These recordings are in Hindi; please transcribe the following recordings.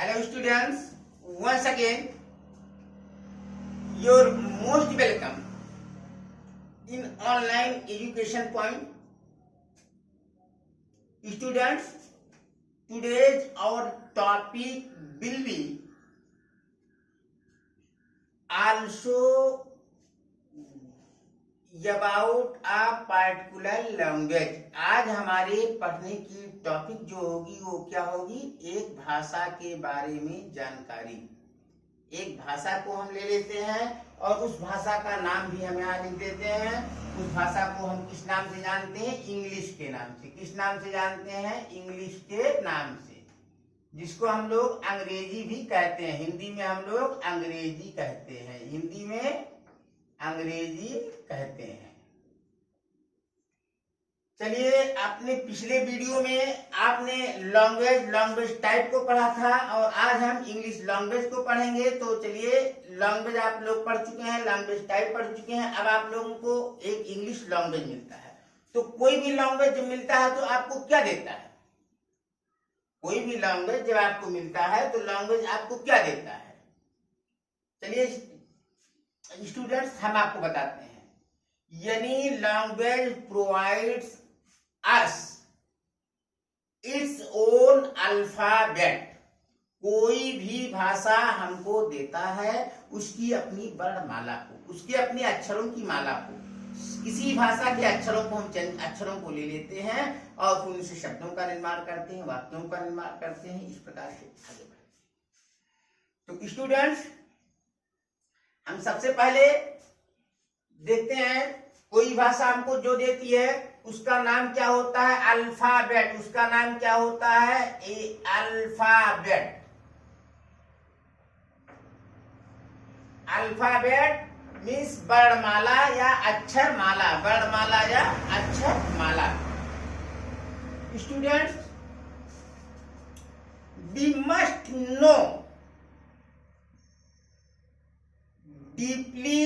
Hello students, once again you're most welcome in online education point. Students, today's our topic will be also about a particular language. आज हमारे पढ़ने की टॉपिक जो होगी वो क्या होगी, एक भाषा के बारे में जानकारी। एक भाषा को हम ले लेते हैं और उस भाषा का नाम भी हम यहाँ लिख देते हैं। उस भाषा को हम किस नाम से जानते हैं? इंग्लिश के नाम से। किस नाम से जानते हैं? इंग्लिश के नाम से, जिसको हम लोग अंग्रेजी भी कहते हैं। हिंदी में हम लोग अंग्रेजी कहते हैं, हिंदी में अंग्रेजी कहते हैं। चलिए, आपने पिछले वीडियो में आपने लैंग्वेज टाइप को पढ़ा था और आज हम इंग्लिश लैंग्वेज को पढ़ेंगे। तो चलिए, लैंग्वेज आप लोग पढ़ चुके हैं, लैंग्वेज टाइप पढ़ चुके हैं। अब आप लोगों को एक इंग्लिश लैंग्वेज मिलता है। तो कोई भी लैंग्वेज जब मिलता है तो आपको क्या देता है? कोई भी लैंग्वेज जब आपको मिलता है तो लैंग्वेज आपको क्या देता है? चलिए स्टूडेंट्स, हम आपको बताते हैं। यानी language provides us its own alphabet. कोई भी भाषा हमको देता है उसकी अपनी वर्णमाला को, उसके अपने अक्षरों की माला को। किसी भाषा के अक्षरों को हम चंद अक्षरों को ले लेते हैं और फिर उनसे शब्दों का निर्माण करते हैं, वाक्यों का निर्माण करते हैं। इस प्रकार से आगे बढ़ते हैं। तो स्टूडेंट्स, हम सबसे पहले देखते हैं कोई भाषा हमको जो देती है उसका नाम क्या होता है? अल्फाबेट। उसका नाम क्या होता है? अल्फाबेट। अल्फाबेट मीन्स वर्णमाला या अक्षर माला। वर्णमाला या अक्षर माला। Students, we must know deeply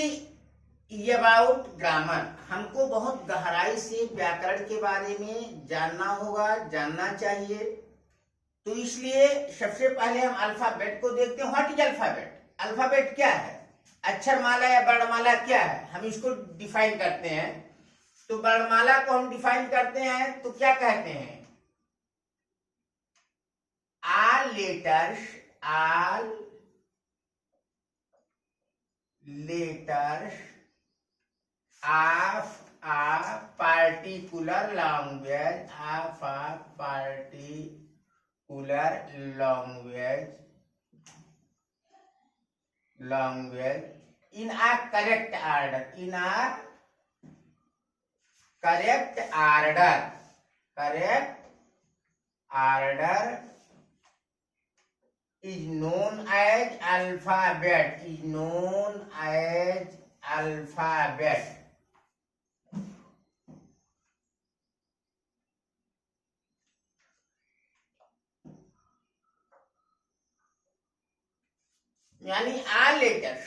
about grammar. हमको बहुत गहराई से व्याकरण के बारे में जानना होगा, जानना चाहिए। तो इसलिए सबसे पहले हम अल्फाबेट को देखते हैं। What is alphabet? अल्फाबेट क्या है? अक्षरमाला या वर्णमाला क्या है? हम इसको डिफाइन करते हैं। तो वर्णमाला को हम डिफाइन करते हैं तो क्या कहते हैं? all letters of a particular language, in a correct order is known as alphabet. यानी ऑल लेटर्स,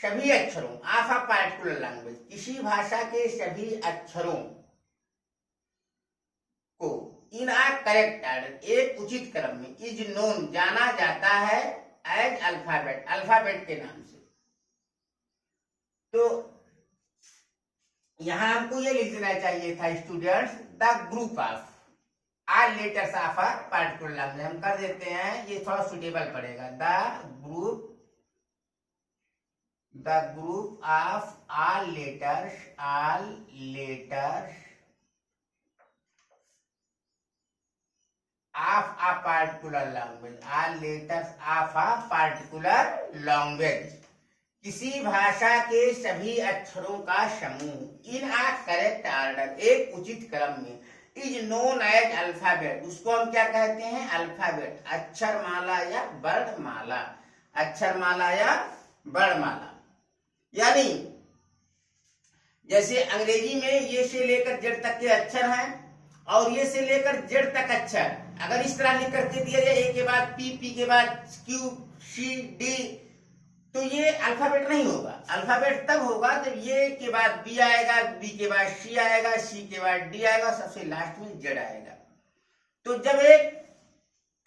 सभी अक्षरों, ऑफ अ पार्टिकुलर लैंग्वेज, किसी भाषा के सभी अक्षरों को इन आ करेक्ट ऑर्डर, एक उचित क्रम में, इज नोन, जाना जाता है, एज अल्फाबेट, अल्फाबेट के नाम से। तो यहां हमको ये लिख देना चाहिए था students, the group of all letters of a particular language. हम कर देते हैं, ये थोड़ा सुटेबल पड़ेगा। The group of all letters of a particular language, all letters of a particular language, किसी भाषा के सभी अक्षरों का समूह, इन आ करेक्ट ऑर्डर, एक उचित क्रम में, इज नोन एज अल्फाबेट, उसको हम क्या कहते हैं? अल्फाबेट, अक्षरमाला या वर्णमाला, अक्षरमाला या वर्णमाला। यानी जैसे अंग्रेजी में ये से लेकर जेड तक के अक्षर हैं और ये से लेकर जेड तक अक्षर, अगर इस तरह लिख करके दिया जाए, ए के बाद पी, पी के बाद क्यू, सी, डी, तो ये अल्फाबेट नहीं होगा। अल्फाबेट तब होगा जब ये के बाद बी आएगा, बी के बाद सी आएगा, सी के बाद डी आएगा, सबसे लास्ट में जेड आएगा। तो जब एक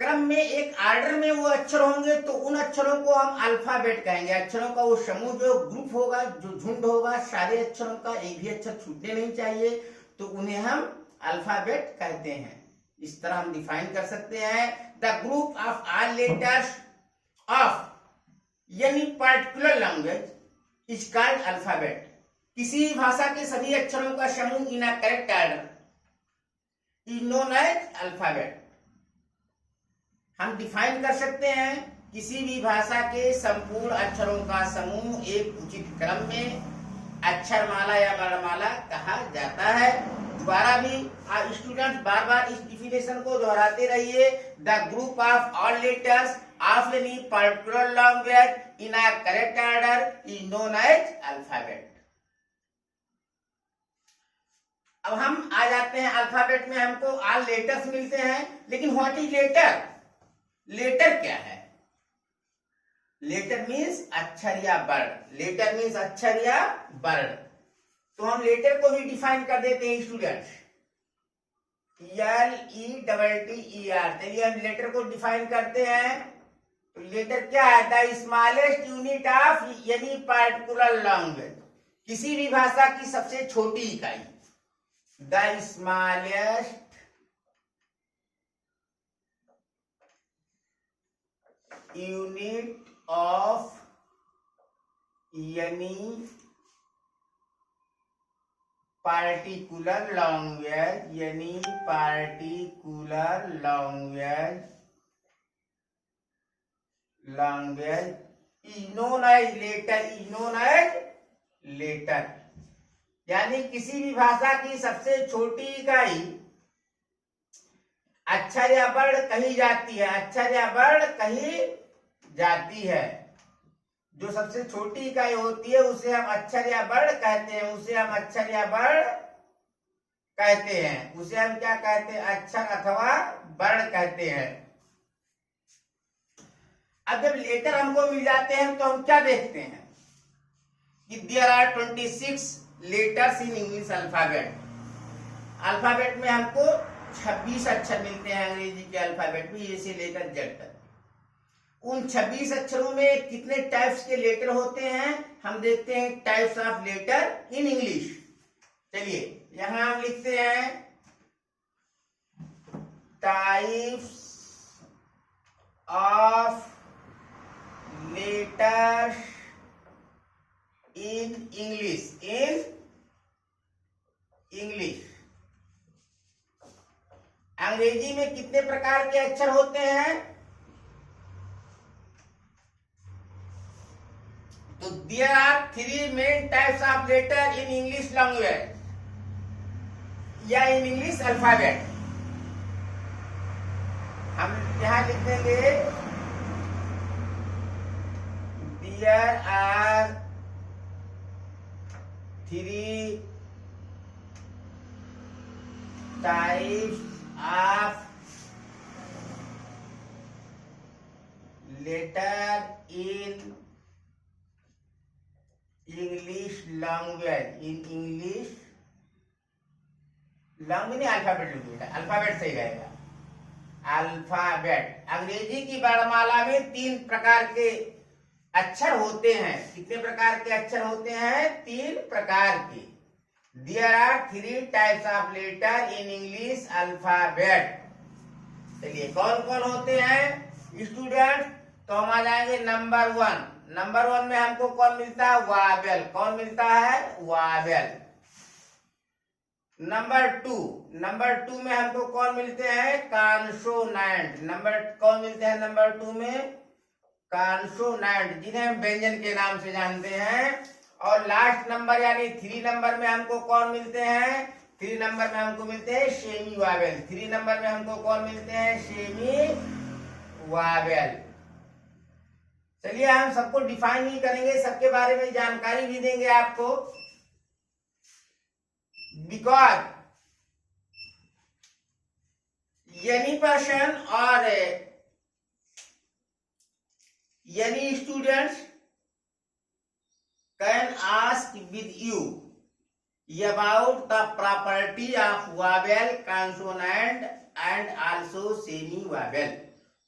क्रम में एक ऑर्डर में वो अक्षर होंगे तो उन अक्षरों को हम अल्फाबेट कहेंगे। अक्षरों का वो समूह, जो ग्रुप होगा, जो झुंड होगा सारे अक्षरों का, एक भी अक्षर छूटने नहीं चाहिए, तो उन्हें हम अल्फाबेट कहते हैं। इस तरह हम डिफाइन कर सकते हैं। The group of all letters of यानी particular language is called alphabet. किसी भाषा के सभी अक्षरों का समूह in a correct order is known as alphabet. हम डिफाइन कर सकते हैं किसी भी भाषा के संपूर्ण अक्षरों का समूह एक उचित क्रम में अक्षरमाला या वर्णमाला कहा जाता है। दोबारा भी स्टूडेंट्स बार बार इस डिफिनेशन को दोहराते रहिए। The group of all letters of any particular language in a correct order is known as alphabet. अब हम आ जाते हैं अल्फाबेट में, हमको ऑल लेटर्स मिलते हैं, लेकिन व्हाट इज लेटर? लेटर क्या है? लेटर मीन्स अक्षर या वर्ण। लेटर मीन्स अक्षर या वर्ण। तो हम लेटर को भी डिफाइन कर देते हैं स्टूडेंट्स, LETTER। चलिए हम लेटर को डिफाइन करते हैं। तो लेटर क्या है? The smallest unit of any particular language. किसी भी भाषा की सबसे छोटी इकाई। The smallest unit of any particular language, यानी particular language is known as letter, is known as letter. यानी किसी भी भाषा की सबसे छोटी इकाई अक्षर या वर्ण कही जाती है, अक्षर या वर्ण कही जाती है। जो सबसे छोटी इकाई होती है उसे हम अक्षर या वर्ण कहते हैं, उसे हम अक्षर या वर्ण कहते हैं। उसे हम क्या कहते हैं? अक्षर अथवा वर्ण कहते हैं। अब जब लेटर हमको मिल जाते हैं तो हम क्या देखते हैं कि there are 26 letters in English alphabet. Alphabet में हमको 26 अक्षर मिलते हैं अंग्रेजी के अल्फाबेट में, ए से लेकर जेड तक। उन 26 अक्षरों में कितने टाइप्स के लेटर होते हैं हम देखते हैं। Types of letter in English. चलिए यहां हम लिखते हैं types of letters in English. In English अंग्रेजी में कितने प्रकार के अक्षर होते हैं? तो there are 3 main types of letter in English language या इन इंग्लिश अल्फाबेट। हम यहां लिख देंगे there are 3 types of letter in English language. In English language नहीं, अल्फाबेट लिख बेटा, अल्फाबेट सही रहेगा। अल्फाबेट अंग्रेजी की वर्णमाला में 3 प्रकार के अक्षर होते हैं। कितने प्रकार के अक्षर होते हैं? 3 प्रकार के। There are 3 types of letter in English alphabet। चलिए कौन कौन होते हैं स्टूडेंट? तो हम आ जाएंगे नंबर 1। नंबर 1 में हमको कौन मिलता है? वावेल। कौन मिलता है? वावेल। नंबर 2 में हमको कौन मिलते हैं? कॉन्सोनेंट। कौन मिलते हैं नंबर 2 में? कॉन्सोनेंट, जिन्हें हम व्यंजन के नाम से जानते हैं। और लास्ट नंबर यानी 3 नंबर में हमको कौन मिलते हैं? 3 नंबर में हमको मिलते हैं सेमी वावेल। 3 नंबर में हमको कौन मिलते हैं? Semi Wavell. चलिए हम सबको डिफाइन ही करेंगे, सबके बारे में जानकारी भी देंगे आपको। बिकॉज एनी पर्सन और any students can ask with you about the property of vowel, consonant and also semi vowel।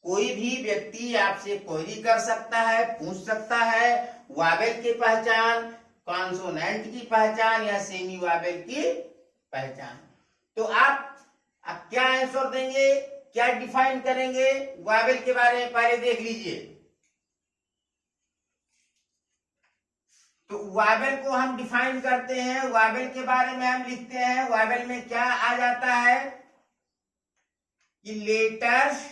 कोई भी व्यक्ति आपसे क्वेरी कर सकता है, पूछ सकता है वावेल की पहचान, कॉन्सोनेंट की पहचान या सेमी वावेल की पहचान। तो आप क्या आंसर देंगे, क्या डिफाइन करेंगे वावेल के बारे में, पहले देख लीजिए। तो वावेल को हम डिफाइन करते हैं, वावेल के बारे में हम लिखते हैं। वावेल में क्या आ जाता है कि letters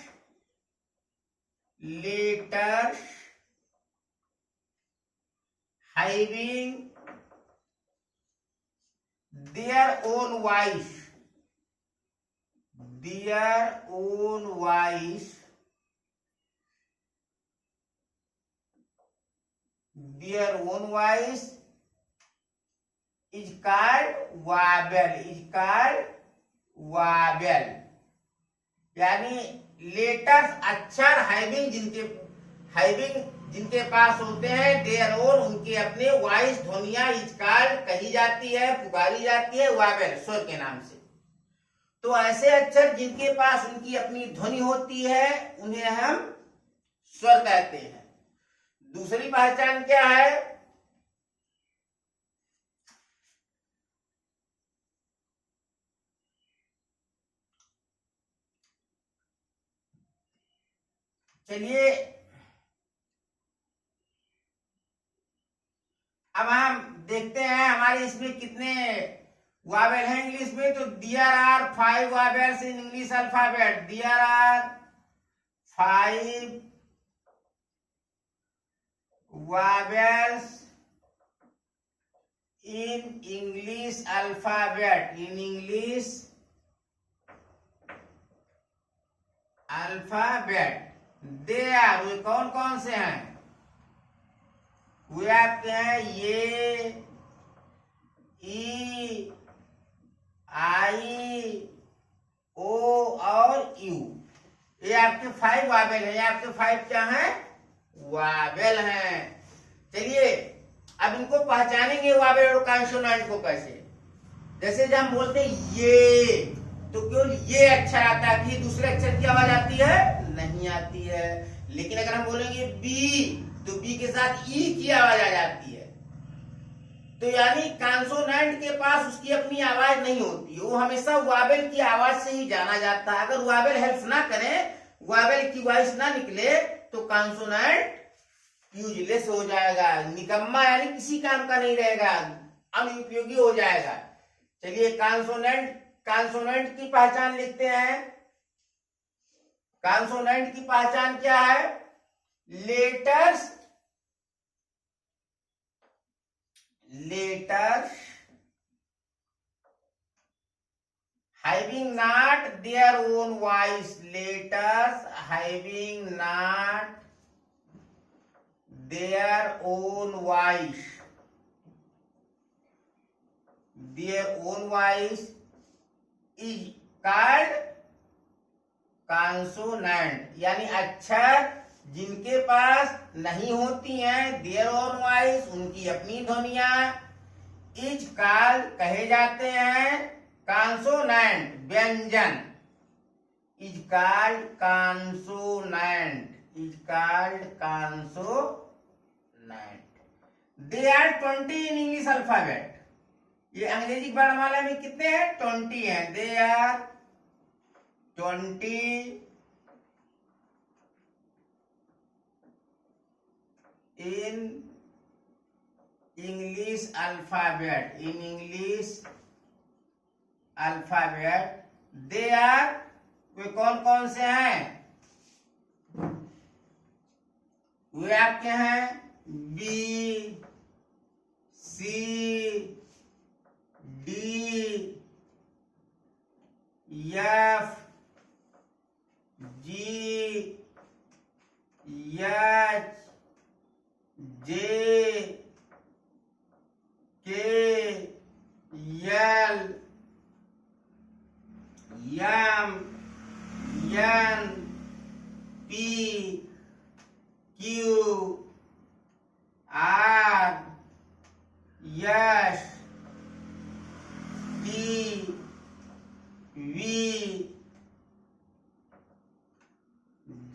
having their own voice, is called vowel, यानी लेटर्स अक्षर जिनके पास होते हैं, देयर ओन, उनके अपने वॉइस, ध्वनिया इज कॉल्ड, कही जाती है, पुकारी जाती है वावेल, स्वर के नाम से। तो ऐसे अक्षर जिनके पास उनकी अपनी ध्वनि होती है उन्हें हम स्वर कहते हैं। दूसरी पहचान क्या है, चलिए अब हम देखते हैं हमारे इसमें कितने वावेल हैं इंग्लिश में। तो there are 5 vowels in English alphabet, there are 5 vowels in English alphabet, they are, वे कौन कौन से हैं, वे आपके हैं ये, ई, आई, ओ और यू। ये आपके 5 वावेल हैं, ये आपके 5 क्या हैं, वावेल हैं। चलिए अब इनको पहचानेंगे वावेल और कॉन्सोनेंट को कैसे। जैसे जब हम बोलते हैं ये, तो केवल ये अक्षर आता है कि दूसरे अक्षर की आवाज आती है, नहीं आती है। लेकिन अगर हम बोलेंगे बी, तो बी के साथ ई की आवाज आ जाती है। तो यानी कॉन्सोनेंट के पास उसकी अपनी आवाज नहीं होती, वो हमेशा वावेल की आवाज से ही जाना जाता है। अगर वावेल हेल्प ना करे, वावेल की वॉइस ना निकले, तो कॉन्सोनेंट यूजलेस हो जाएगा, निकम्मा, यानी किसी काम का नहीं रहेगा, अनुपयोगी हो जाएगा। चलिए कॉन्सोनेंट की पहचान लिखते हैं। कॉन्सोनेंट की पहचान क्या है, letters having not their own voice, letters having not their own voice, is called consonant, यानी अक्षर जिनके पास नहीं होती हैं, देयर ओन वॉइस, उनकी अपनी ध्वनिया, इज कॉल्ड, कहे जाते हैं, कॉन्सोनेंट, व्यंजन, is called consonant, they are 20 in English alphabet. ये अंग्रेजी वर्णमाला में कितने हैं, 20 हैं। They are 20 in English alphabet, they are, वे कौन कौन से हैं, वे आपके हैं B, C, D, F, G, H, J, K, L, M, N, P, Q, R, S, T, V,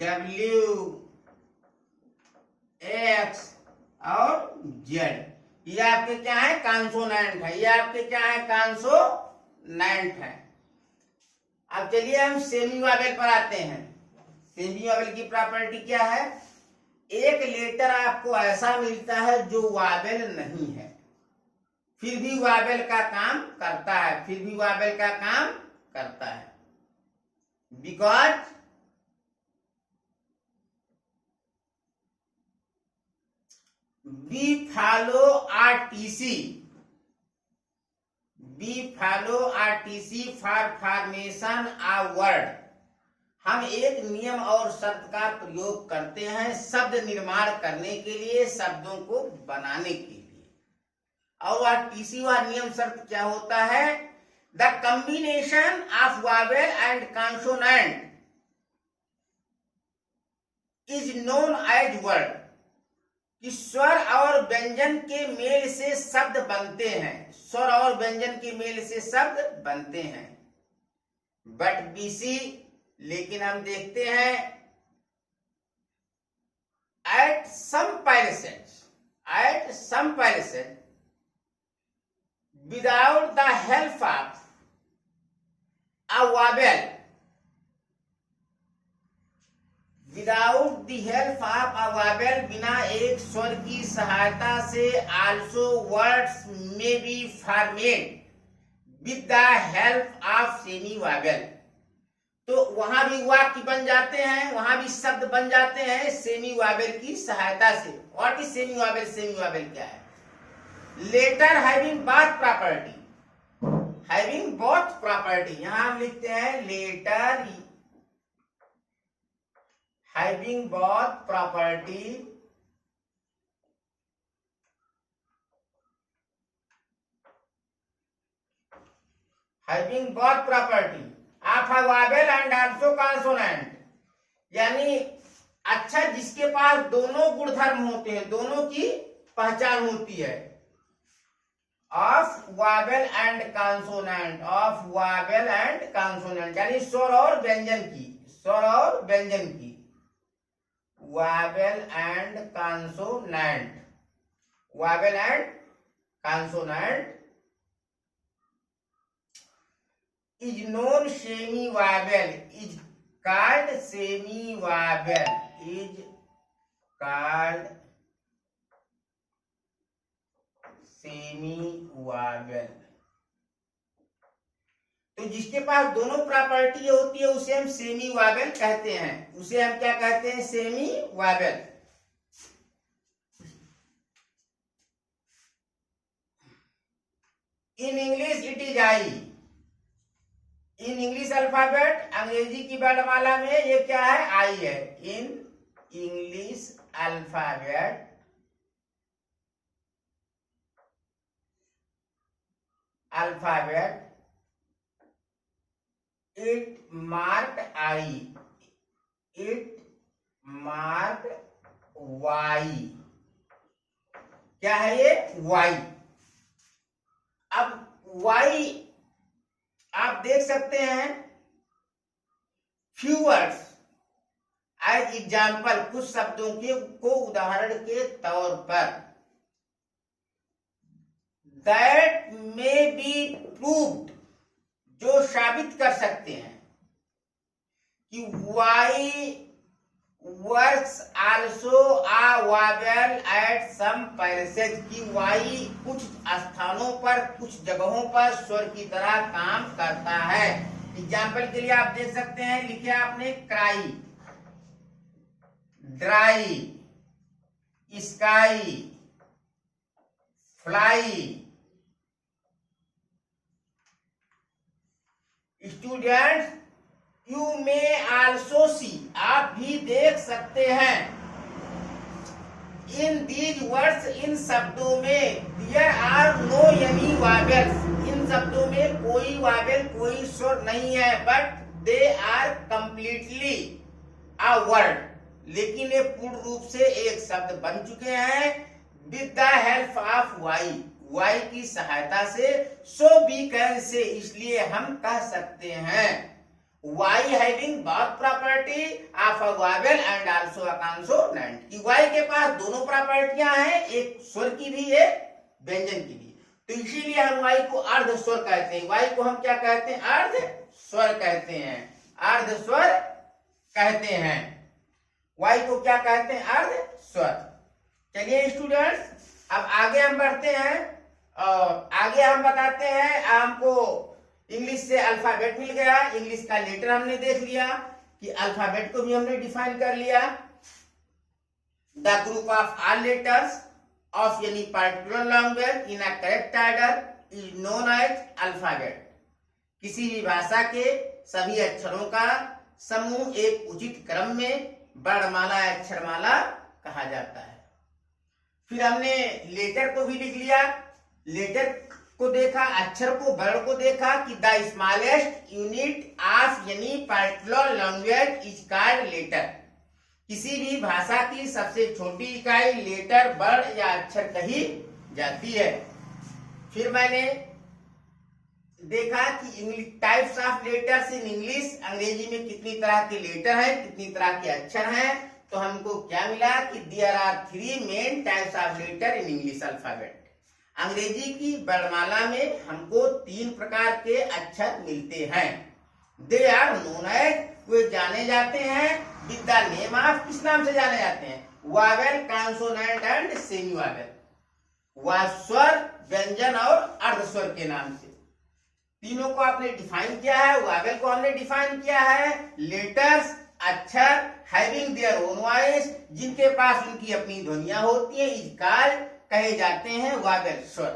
W X और Z, ये आपके क्या है, कॉन्सोनेंट है। ये आपके क्या है, कॉन्सोनेंट है। अब चलिए हम सेमी वावेल पर आते हैं। सेमी वावेल की प्रॉपर्टी क्या है? एक लेटर आपको ऐसा मिलता है जो वावेल नहीं है, फिर भी वावेल का काम करता है, फिर भी वावेल का काम करता है। Because we follow RTC, we follow RTC for formation of word। हम एक नियम और शर्त का प्रयोग करते हैं शब्द निर्माण करने के लिए, शब्दों को बनाने के लिए। और RTC व नियम शर्त क्या होता है? The combination of vowel and consonant is known as word. कि स्वर और व्यंजन के मेल से शब्द बनते हैं, स्वर और व्यंजन के मेल से शब्द बनते हैं। बट बीसी, लेकिन हम देखते हैं at some passage without the help of a vowel, without the help of a vowel, बिना एक स्वर की सहायता से आल्सो वर्ड्स में be formed with the help of semi vowel. तो वहां भी वाक्य बन जाते हैं, वहां भी शब्द बन जाते हैं सेमी वावेल की सहायता से। What is semi vowel? Semi vowel क्या है? Letter having both property, having both property. यहां हम लिखते हैं letter having both property of a vowel and also consonant। यानी अच्छा, जिसके पास दोनों गुणधर्म होते हैं, दोनों की पहचान होती है, of vowel and consonant, of vowel and consonant, यानी स्वर और व्यंजन की, स्वर और व्यंजन की, Wavell and consonant, Wavell and consonant is known semi Wavell, is called semi Wavell, is called semi vowel. तो जिसके पास दोनों प्रॉपर्टी होती है उसे हम सेमी वावेल कहते हैं, उसे हम क्या कहते हैं? Semi vowel. In English it is I, in English alphabet, अंग्रेजी की वर्णमाला में ये क्या है? आई है। इन English alphabet it marked I, it marked Y। क्या है ये? Y। अब Y आप देख सकते हैं few words as example, कुछ शब्दों के को उदाहरण के तौर पर, that may be proved, जो साबित कर सकते हैं कि Y works also a vowel at some places, कि Y कुछ स्थानों पर, कुछ जगहों पर स्वर की तरह काम करता है। एग्जाम्पल के लिए आप देख सकते हैं, लिखे आपने cry, dry, sky, fly. Students, you may also सी, आप भी देख सकते हैं, इन दीज वर्ड्स, इन शब्दों में, there are no any vowels, इन शब्दों में कोई वावेल, कोई स्वर नहीं है, but they are completely a word, लेकिन ये पूर्ण रूप से एक शब्द बन चुके हैं with the help of Y, Y की सहायता से। सो वी कैन से, इसलिए हम कह सकते हैं, Y having both property of a vowel and also a consonant, कि Y के पास दोनों प्रॉपर्टियां हैं, एक स्वर की भी एक व्यंजन की भी। तो इसीलिए हम Y को अर्ध स्वर कहते हैं। Y को हम क्या कहते हैं? अर्ध स्वर कहते हैं, अर्ध स्वर कहते हैं। Y को क्या कहते हैं? अर्ध स्वर। चलिए स्टूडेंट्स, अब आगे हम बढ़ते हैं और आगे हम बताते हैं। हमको इंग्लिश से अल्फाबेट मिल गया, इंग्लिश का लेटर हमने देख लिया कि अल्फाबेट को भी हमने डिफाइन कर लिया। The group of all letters of any particular language in a correct order is known as alphabet. किसी भी भाषा के सभी अक्षरों का समूह एक उचित क्रम में वर्णमाला अक्षरमाला कहा जाता है। फिर हमने लेटर को भी लिख लिया, लेटर को देखा, अक्षर को, वर्ण को देखा कि the smallest unit of any particular language is called letter. किसी भी भाषा की सबसे छोटी इकाई लेटर, वर्ण या अक्षर कही जाती है। फिर मैंने देखा कि types of letters in English, अंग्रेजी में कितनी तरह के लेटर हैं, कितनी तरह के अक्षर हैं। तो हमको क्या मिला कि there are 3 main types of letter in English alphabet. अंग्रेजी की वर्णमाला में हमको 3 प्रकार के अक्षर मिलते हैं। दे आर नोन एज, वे जाने जाते हैं विद द नेम ऑफ, किस नाम से जाने जाते हैं? Wavell, consonant and semi Wavell. स्वर, व्यंजन और अर्धस्वर के नाम से तीनों को आपने डिफाइन किया है। वावेल को हमने डिफाइन किया है, लेटर्स अक्षर हैविंग देयर ओन वॉइस, जिनके पास उनकी अपनी ध्वनियां होती हैं, इज कॉल्ड कहे जाते हैं वावेल, स्वर।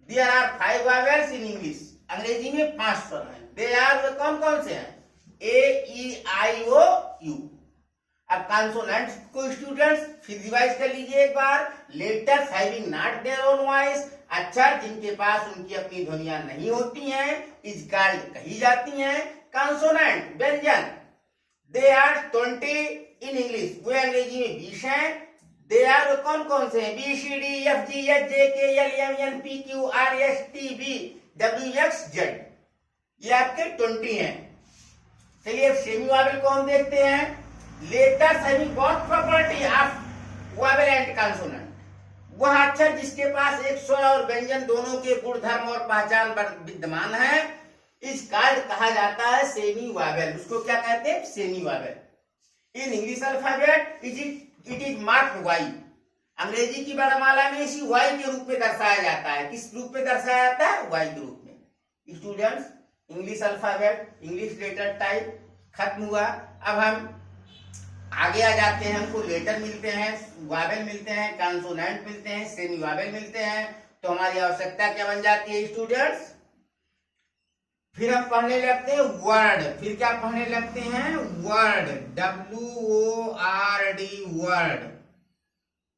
There are 5 vowels in English, अंग्रेजी में 5 स्वर हैं। दे आर, वे कौन कौन से हैं? A, E, I, O, U. अब कॉन्सोनेंट्स को स्टूडेंट्स फिर रिवाइज कर लीजिए एक बार। Letters having not their own voice, अक्षर जिनके पास उनकी अपनी ध्वनियां नहीं होती हैं, इज कॉल्ड कही जाती हैं। कॉन्सोनेंट, व्यंजन, दे आर 20 इन इंग्लिश, वे अंग्रेजी में 20 हैं। दे आर कौन कौन से हैं? B, C, D, F, G, H, J, K, L, M, N, P, Q, R, S, T, V, W, X, Z, ये आपके 20 हैं। चलिए सेमी वावेल को हम देखते हैं। Letters having both property of vowel and consonant, वह अक्षर जिसके पास एक स्वर और व्यंजन दोनों के गुण, धर्म और पहचान विद्यमान है, इस कॉल्ड कहा जाता है सेमी वावेल। उसको क्या कहते हैं? Semi vowel. In English alphabet it is marked Y, अंग्रेजी की वर्णमाला में इसी वाई के रूप में दर्शाया जाता है। किस रूप में दर्शाया जाता है? वाई के रूप में। Students, English alphabet, English letter type खत्म हुआ। अब हम आगे आ जाते हैं। हमको लेटर मिलते हैं, वावेल मिलते हैं, कॉन्सोनेंट मिलते हैं, सेमी वावेल मिलते हैं। तो हमारी आवश्यकता क्या बन जाती है स्टूडेंट्स? फिर हम पढ़ने लगते हैं वर्ड। फिर क्या पढ़ने लगते हैं? वर्ड, WORD, वर्ड,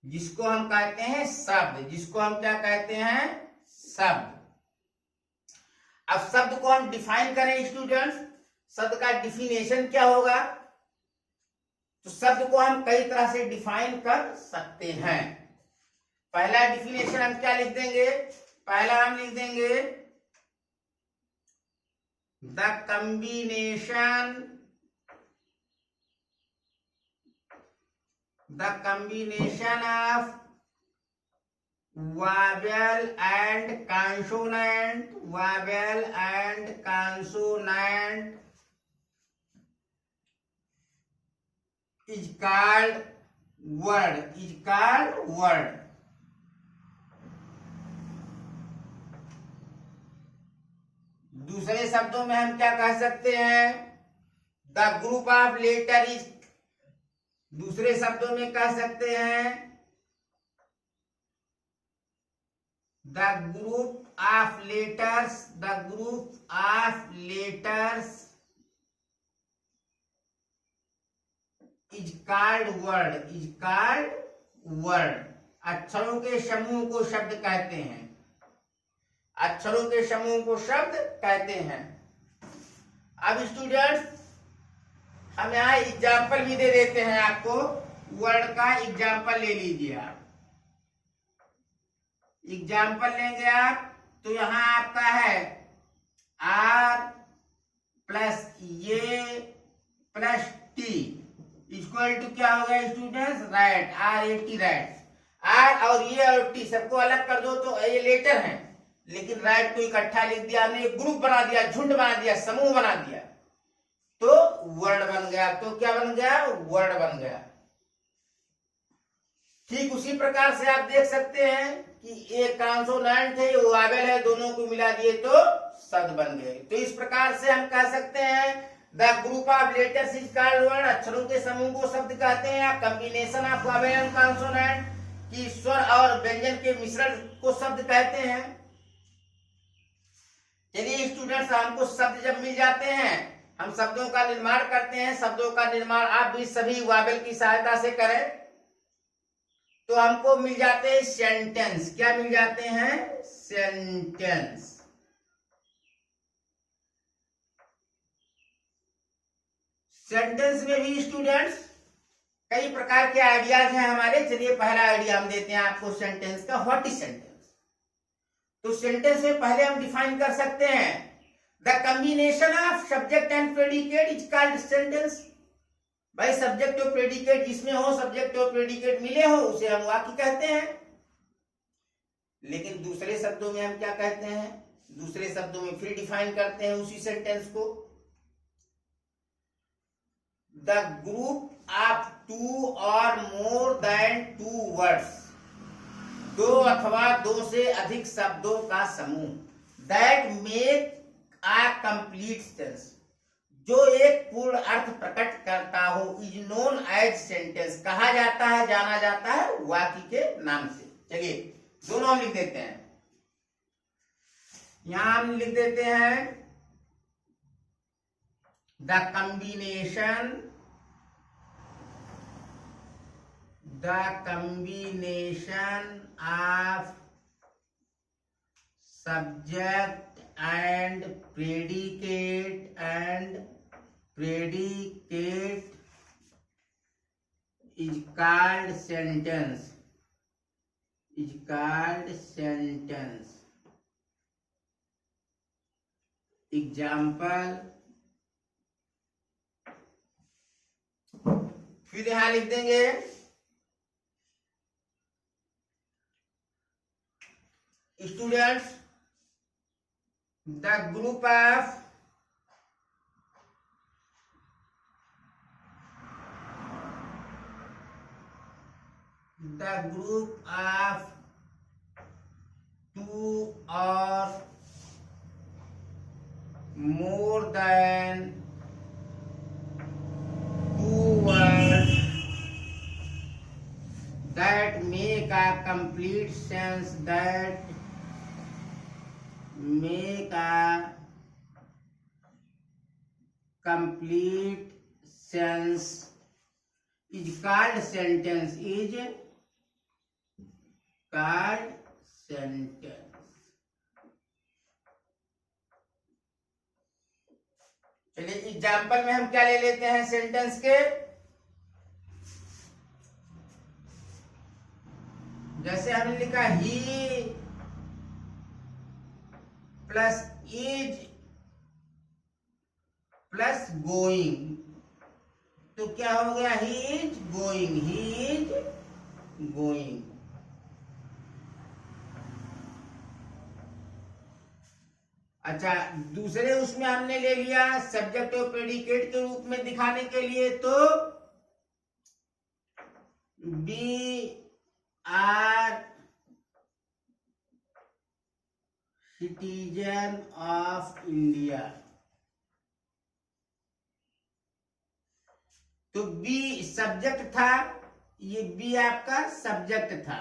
जिसको हम कहते हैं शब्द, जिसको हम क्या कहते हैं? शब्द। अब शब्द को हम डिफाइन करें स्टूडेंट्स, शब्द का डिफिनेशन क्या होगा? तो शब्द को हम कई तरह से डिफाइन कर सकते हैं। पहला डिफिनेशन हम क्या लिख देंगे? पहला हम लिख देंगे the combination of vowel and consonant, vowel and consonant is called word, is called word. दूसरे शब्दों में हम क्या कह सकते हैं? The group of letter is, दूसरे शब्दों में कह सकते हैं the group of letters, the group of letters is called word, is called word. अक्षरों के समूह को शब्द कहते हैं, अक्षरों के समूह को शब्द कहते हैं। अब स्टूडेंट्स, हम यहाँ एग्जाम्पल भी दे देते हैं आपको। वर्ड का एग्जाम्पल ले लीजिए आप। एग्जाम्पल लेंगे आप तो यहाँ आपका है R, प्लस ये प्लस टी इक्वल टू क्या हो गया students, right, RAT, right. R और ये और टी सबको अलग कर दो तो ये लेटर है, लेकिन राइट को इकट्ठा लिख दिया हमने, एक ग्रुप बना दिया, झुंड बना दिया, समूह बना दिया, तो वर्ड बन गया। तो क्या बन गया, वर्ड बन गया। ठीक उसी प्रकार से आप देख सकते हैं कि एक कॉन्सोनेंट है, वोवेल है, दोनों को मिला दिए तो शब्द बन गए। तो इस प्रकार से हम कह सकते हैं the group of letters is called word, अक्षरों के समूह को शब्द कहते हैं, या combination of vowel and consonant की स्वर और व्यंजन के मिश्रण को शब्द कहते हैं। चलिए स्टूडेंट्स, हमको शब्द जब मिल जाते हैं, हम शब्दों का निर्माण करते हैं। शब्दों का निर्माण आप भी सभी वोवेल की सहायता से करें, तो हमको मिल जाते हैं सेंटेंस। क्या मिल जाते हैं, सेंटेंस। सेंटेंस में भी स्टूडेंट्स कई प्रकार के आइडियाज हैं हमारे। चलिए पहला आइडिया हम देते हैं आपको सेंटेंस का, व्हाट इज सेंटेंस। तो सेंटेंस में पहले हम डिफाइन कर सकते हैं, the combination of subject and predicate is called sentence. भाई सब्जेक्ट और प्रेडिकेट जिसमें हो, सब्जेक्ट और प्रेडिकेट मिले हो, उसे हम वाक्य कहते हैं। लेकिन दूसरे शब्दों में हम क्या कहते हैं, दूसरे शब्दों में फिर डिफाइन करते हैं उसी सेंटेंस को, द ग्रुप ऑफ 2 और मोर देन 2 वर्ड्स, 2 अथवा 2 से अधिक शब्दों का समूह, that make a complete sense, जो एक पूर्ण अर्थ प्रकट करता हो, इज नोन एज सेंटेंस, कहा जाता है, जाना जाता है वाक्य के नाम से। चलिए दोनों हम लिख देते हैं, यहां हम लिख देते हैं the combination of subject and predicate is called sentence, example, फिर यहां लिख देंगे students, the group of two or more than 2 words that make a complete sense, is called sentence, चलिए एग्जाम्पल में हम क्या ले लेते हैं सेंटेंस के, जैसे हमने लिखा ही प्लस इज प्लस गोइंग, तो क्या हो गया, ही इज गोइंग। अच्छा, दूसरे उसमें हमने ले लिया सब्जेक्ट और प्रेडिकेट के रूप में दिखाने के लिए, तो we are citizen of India, तो बी सब्जेक्ट था, ये बी आपका सब्जेक्ट था,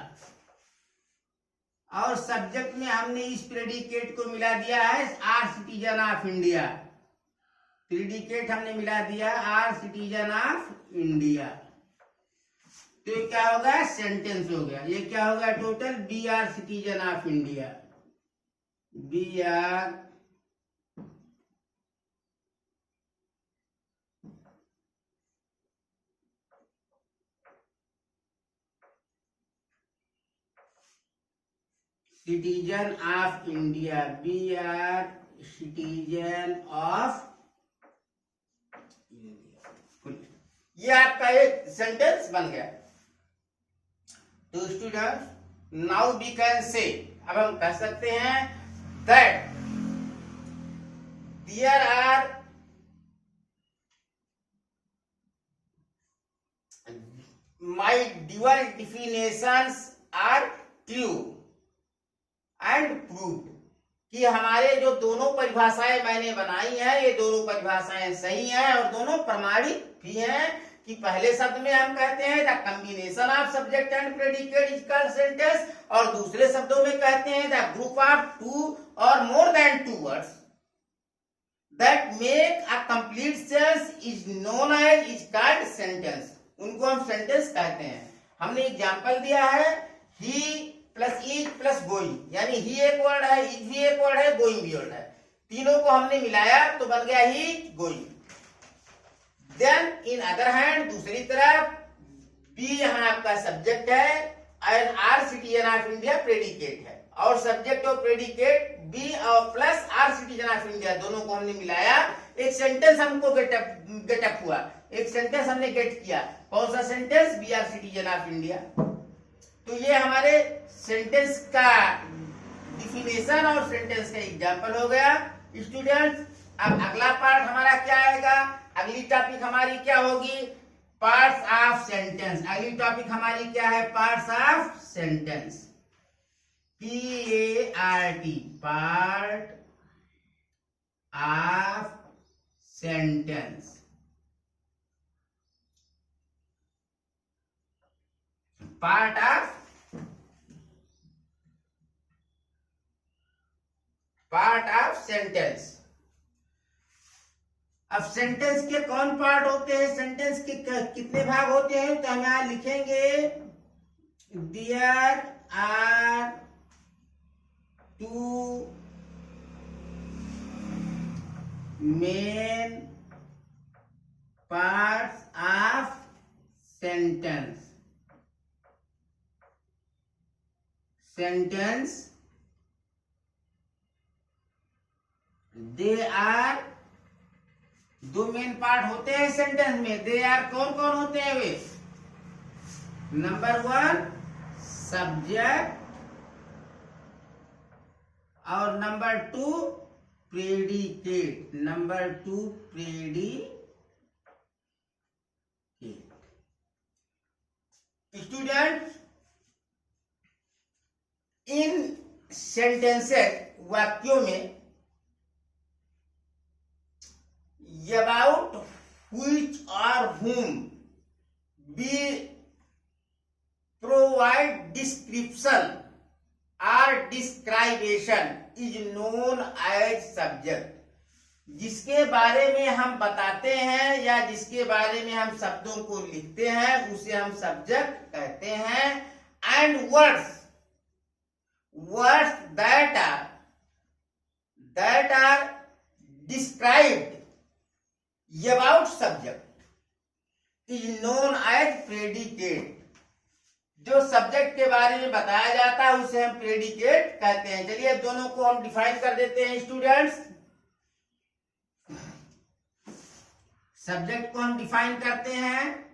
और सब्जेक्ट में हमने इस प्रेडिकेट को मिला दिया है are citizen of India, predicate हमने मिला दिया आर सिटीजन ऑफ इंडिया, तो ये क्या होगा, सेंटेंस हो गया। ये क्या होगा total, we are citizen of India, we are citizen of India, we are citizen of ये आपका एक सेंटेंस बन गया। तो student now we can say, अब हम कह सकते हैं that there are my dual definitions are true and proved, कि हमारे जो दोनों परिभाषाएं मैंने बनाई हैं ये दोनों परिभाषाएं सही हैं और दोनों प्रमाणित भी हैं। कि पहले शब्द में हम कहते हैं the combination of subject and predicate is called sentence, और दूसरे शब्दों में कहते हैं द ग्रुप ऑफ टू और more than two words that make a complete sense is known as is called sentence. उनको हम सेंटेंस कहते हैं। हमने एग्जांपल दिया है he plus is plus going, यानी ही एक वर्ड है, इज भी एक वर्ड है, गोइंग भी वर्ड है, तीनों को हमने मिलाया तो बन गया he going. Then in other hand, दूसरी तरफ बी यहाँ आपका सब्जेक्ट है and are citizen of India predicate है, और सब्जेक्ट और प्रेडिकेट बी और plus are citizen of India दोनों को हमने मिलाया, एक सेंटेंस हमको गेटअप हुआ, एक सेंटेंस हमने गेट किया। कौन सा sentence? We are citizen of India. तो ये हमारे सेंटेंस का डिफिनेशन और सेंटेंस का एग्जांपल हो गया। स्टूडेंट्स अब अगला पार्ट हमारा क्या आएगा? अगली टॉपिक हमारी क्या होगी? Parts of sentence. अगली टॉपिक हमारी क्या है? Parts of sentence. PART, part of sentence. Part of sentence. अब सेंटेंस के कौन पार्ट होते हैं, सेंटेंस के कितने भाग होते हैं, तो हम यहां लिखेंगे there are two main parts of sentence. Sentence they are, दो मेन पार्ट होते हैं सेंटेंस में। दे आर कौन कौन होते हैं वे? नंबर 1 सब्जेक्ट और number 2 predicate. Number 2 predicate. Student in sentences, वाक्यों में about which or whom we provide description or description is known as subject। जिसके बारे में हम बताते हैं या जिसके बारे में हम शब्दों को लिखते हैं उसे हम सब्जेक्ट कहते हैं। And words that are described about subject is known as predicate। जो सब्जेक्ट के बारे में बताया जाता है उसे हम प्रेडिकेट कहते हैं। चलिए दोनों को हम डिफाइन कर देते हैं स्टूडेंट्स। सब्जेक्ट को हम डिफाइन करते हैं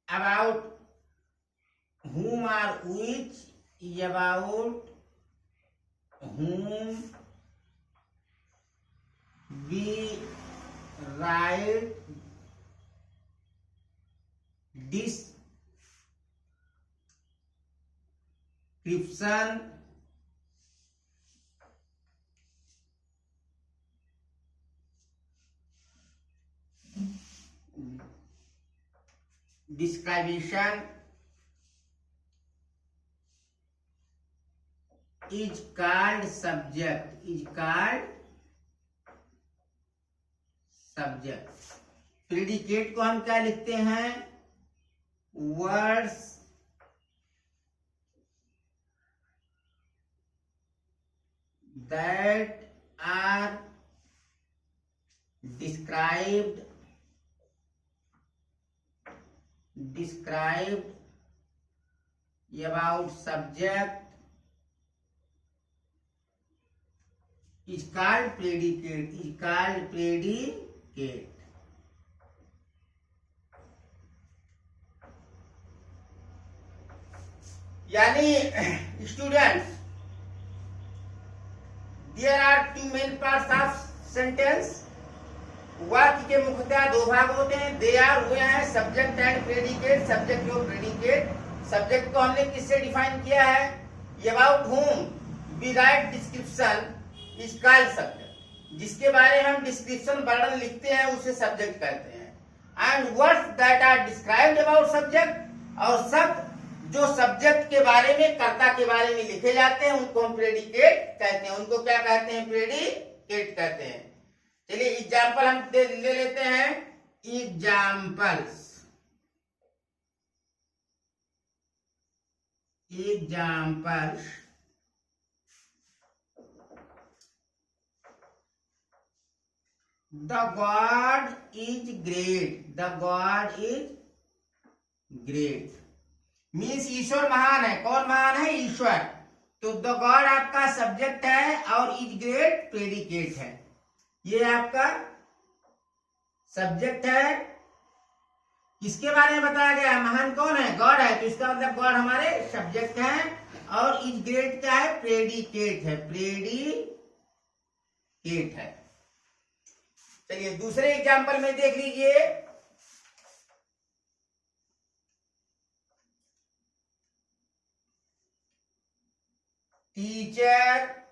about whom or which, about whom we write description is called subject। Predicate को हम क्या लिखते हैं? Words that are described about subject is called predicate, is called predicate. यानी students, there are two main parts of sentence. वाक्य के मुख्यतः दो भाग होते हैं। दे आर हुए हैं सब्जेक्ट एंड प्रेडिकेट, सब्जेक्ट और प्रेडिकेट। सब्जेक्ट को हमने किससे डिफाइन किया है? About whom we write description is called subject. जिसके बारे में हम डिस्क्रिप्शन वर्णन लिखते हैं उसे सब्जेक्ट कहते हैं। And words that are described about subject, और सब जो सब्जेक्ट के बारे में, कर्ता के बारे में लिखे जाते हैं उनको हम प्रेडिकेट कहते हैं। उनको क्या कहते हैं? प्रेडिकेट कहते हैं। चलिए एग्जाम्पल हम ले लेते हैं। Examples, examples the god is great, the god is great means ईश्वर महान है। कौन महान है? ईश्वर। तो द गॉड आपका सब्जेक्ट है और इज ग्रेट प्रेडिकेट है। ये आपका सब्जेक्ट है। किसके बारे में बताया गया है? महान कौन है? गॉड है। तो इसका मतलब गॉड हमारे सब्जेक्ट है। और इज ग्रेट क्या है? प्रेडिकेट है, प्रेडिकेट है। चलिए दूसरे एग्जाम्पल में देख लीजिए। Teacher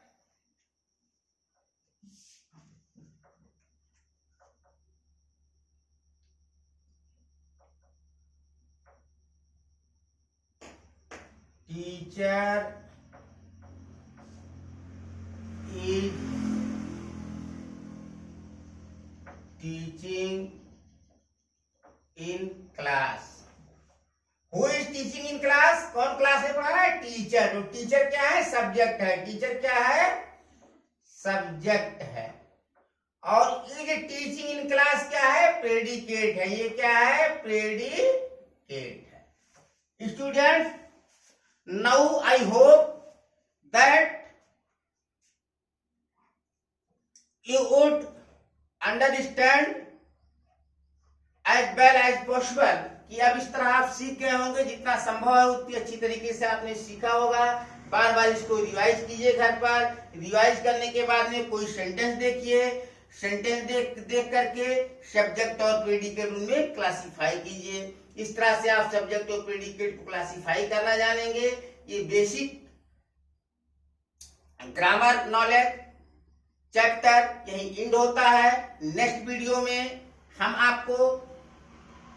teacher is teaching in class. Who is teaching in class? कौन क्लास में पढ़ा रहा है? टीचर। तो टीचर क्या है? सब्जेक्ट है। टीचर क्या है? सब्जेक्ट है। और इज टीचिंग इन क्लास क्या है? प्रेडिकेट है। ये क्या है? प्रेडिकेट है। Students, now I hope that you would understand as well as possible कि अब इस तरह आप सीख गए होंगे। जितना संभव है उतनी अच्छी तरीके से आपने सीखा होगा। बार बार इसको रिवाइज कीजिए घर पर। रिवाइज करने के बाद में कोई सेंटेंस देखिए। सेंटेंस देख करके सब्जेक्ट और प्रेडिकेट उनमें क्लासिफाई कीजिए। इस तरह से आप सब्जेक्ट और प्रेडिकेट को क्लासिफाई करना जानेंगे। ये बेसिक ग्रामर नॉलेज चैप्टर यही इंड होता है। नेक्स्ट वीडियो में हम आपको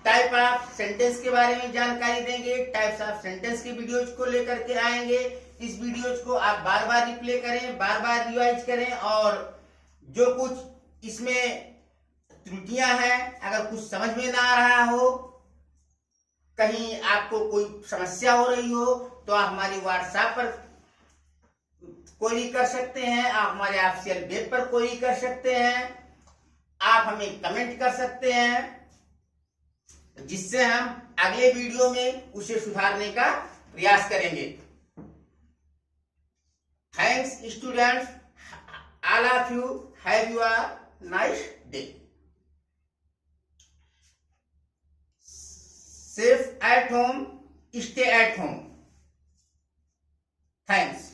टाइप ऑफ सेंटेंस के बारे में जानकारी देंगे। टाइप्स ऑफ सेंटेंस के वीडियोज को लेकर के आएंगे। इस वीडियोज को आप बार बार रिप्ले करें, बार बार रिवाइज करें, और जो कुछ इसमें त्रुटियां हैं, अगर कुछ समझ में ना आ रहा हो, कहीं आपको कोई समस्या हो रही हो, तो आप हमारे व्हाट्सएप पर क्वेरी कर सकते हैं, आप हमारे ऑफिशियल वेब पर क्वेरी कर सकते हैं, आप हमें कमेंट कर सकते हैं, जिससे हम अगले वीडियो में उसे सुधारने का प्रयास करेंगे। Thanks students, all of you have you a nice day. Safe at home, stay at home. Thanks.